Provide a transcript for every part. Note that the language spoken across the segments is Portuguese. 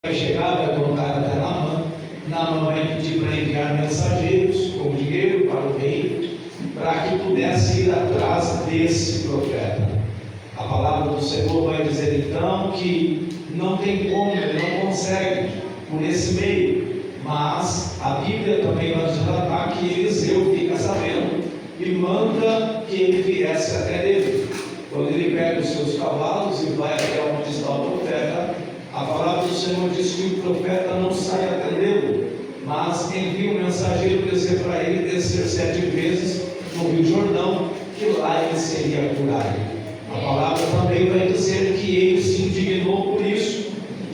vai chegar, vai colocar até Naamã vai pedir para enviar mensageiros com dinheiro para o rei, para que pudesse ir atrás desse profeta. A palavra do Senhor vai dizer então que não tem como, ele não consegue por esse meio, mas a Bíblia também vai relatar que Eliseu fica sabendo e manda que ele viesse até ele. Quando ele pega os seus cavalos e vai até onde está o profeta, a palavra do Senhor diz que o profeta não sai atendê-lo, mas envia um mensageiro dizer para ele descer 7 vezes no Rio Jordão, que lá ele seria curado. A palavra também vai dizer que ele se indignou por isso,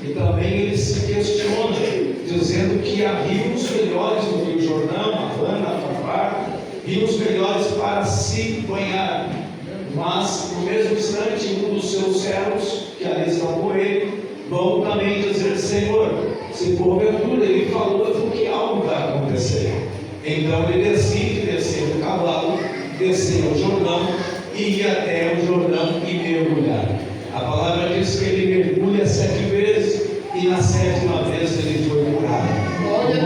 e também ele se questiona, dizendo que há rios melhores no Rio Jordão, Havana, Afar, rios melhores para se banhar. Mas no mesmo instante, um dos seus servos, que ali estão com ele, vão também dizer: Senhor, se porventura ele falou, é porque algo vai acontecer. Então ele decide descer do cavalo, descer ao Jordão e ir até o Jordão e mergulhar. A palavra diz que ele mergulha 7 vezes e na 7ª vez ele foi curado.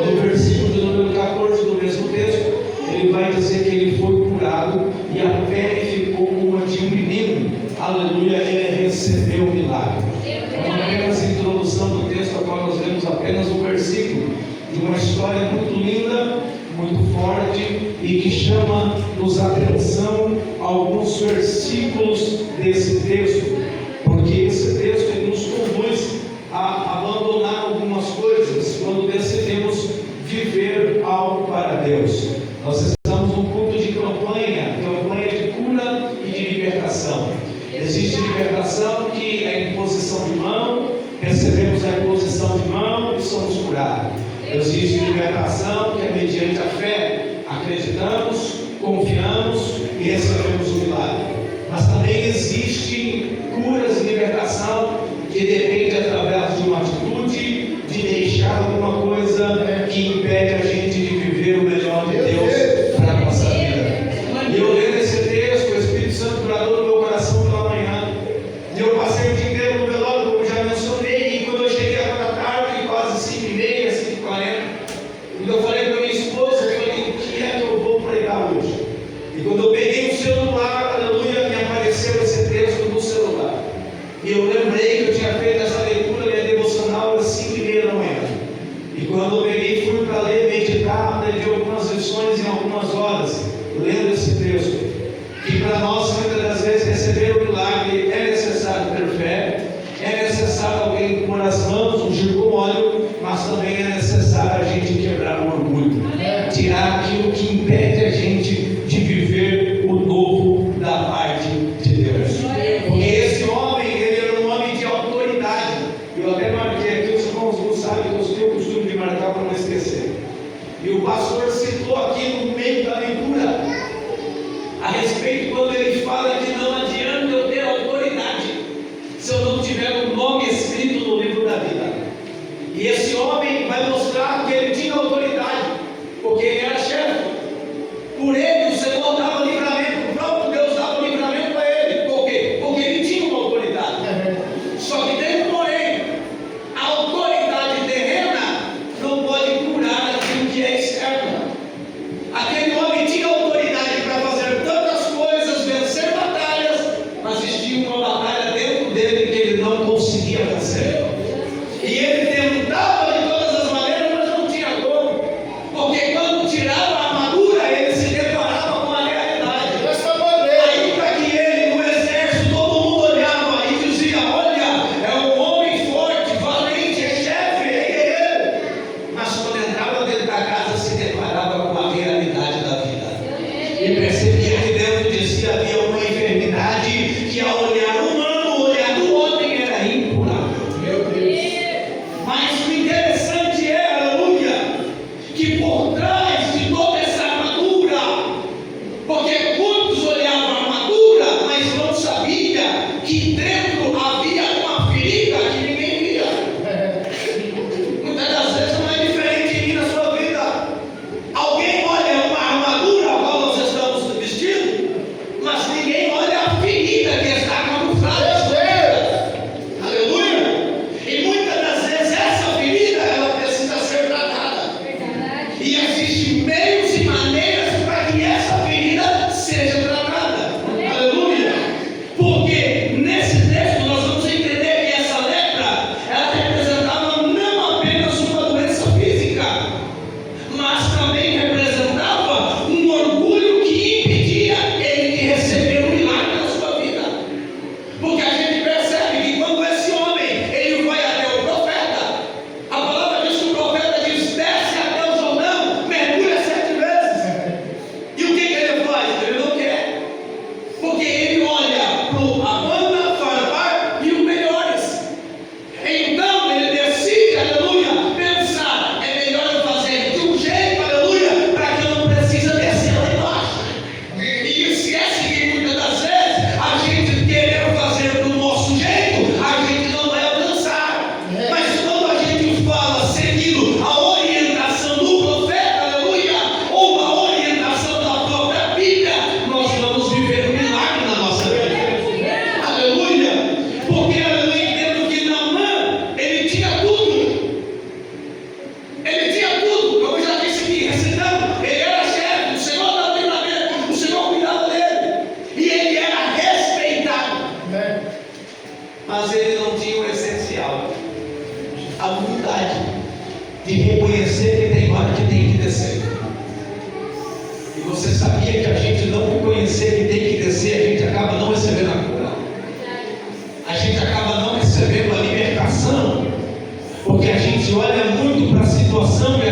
No versículo de número 14 do mesmo texto, ele vai dizer que ele foi curado e a pele ficou como a de um menino. Aleluia, ele recebeu o milagre. É apenas a introdução do texto, a qual nós vemos apenas um versículo de uma história muito linda, muito forte, e que chama-nos a atenção alguns versículos desse texto, porque esse texto nos conduz a abandonar algumas coisas quando decidimos viver algo para Deus. Nós estamos num culto de campanha de cura e de libertação. Existe libertação que é imposição de mão, recebemos a imposição de mão e somos curados. Existe libertação que é mediante a fé, acreditamos, confiamos e recebemos o milagre. Mas também existe curas e libertação que depende através de uma atitude, de deixar alguma coisa que impede a gente de viver o melhor de Deus para a nossa vida. E eu lendo esse texto, o Espírito Santo curador do meu coração pela manhã, e eu passei o dia inteiro no velório, como já mencionei, e quando eu cheguei agora à tarde, quase 5h30, 5h40, eu falei para minha esposa, eu falei: o que é que eu vou pregar hoje? E quando eu peguei o celular, aleluia, me apareceu esse texto no celular. E eu lembrei que eu tinha feito essa leitura, minha devocional, às 5h30 da manhã. E quando eu peguei, fui para ler, meditar, aprendi algumas lições em algumas horas, lendo esse texto. Que para nós, muitas das vezes, receber o milagre é necessário ter fé, é necessário alguém pôr as mãos, ungir com óleo, mas também é necessário a gente quebrar o orgulho, tirar aquilo que impede a gente de viver o novo da parte de Deus. Porque esse homem, ele era um homem de autoridade. Eu até marquei aqui, os irmãos não sabem que eu tenho o costume de marcar para não esquecer. E o pastor citou aqui no meio da leitura a respeito quando ele fala que não adianta eu ter autoridade se eu não tiver o nome escrito no livro da vida. E esse homem vai mostrar que ele tinha autoridade, porque ele era chefe. Por ele o Senhor dava livramento, o próprio Deus dava livramento para ele. Por quê? Porque ele tinha uma autoridade. Só que tem um porém: a autoridade terrena não pode curar aquilo que é externo. Aquele homem tinha autoridade para fazer tantas coisas, vencer batalhas, mas existia uma batalha dentro dele que ele não conseguia vencer. E ele tentava de a humildade de reconhecer que tem hora que tem que descer. E você sabia que a gente não reconhecer que tem que descer, a gente acaba não recebendo a cura, a gente acaba não recebendo a libertação, porque a gente olha muito para a situação e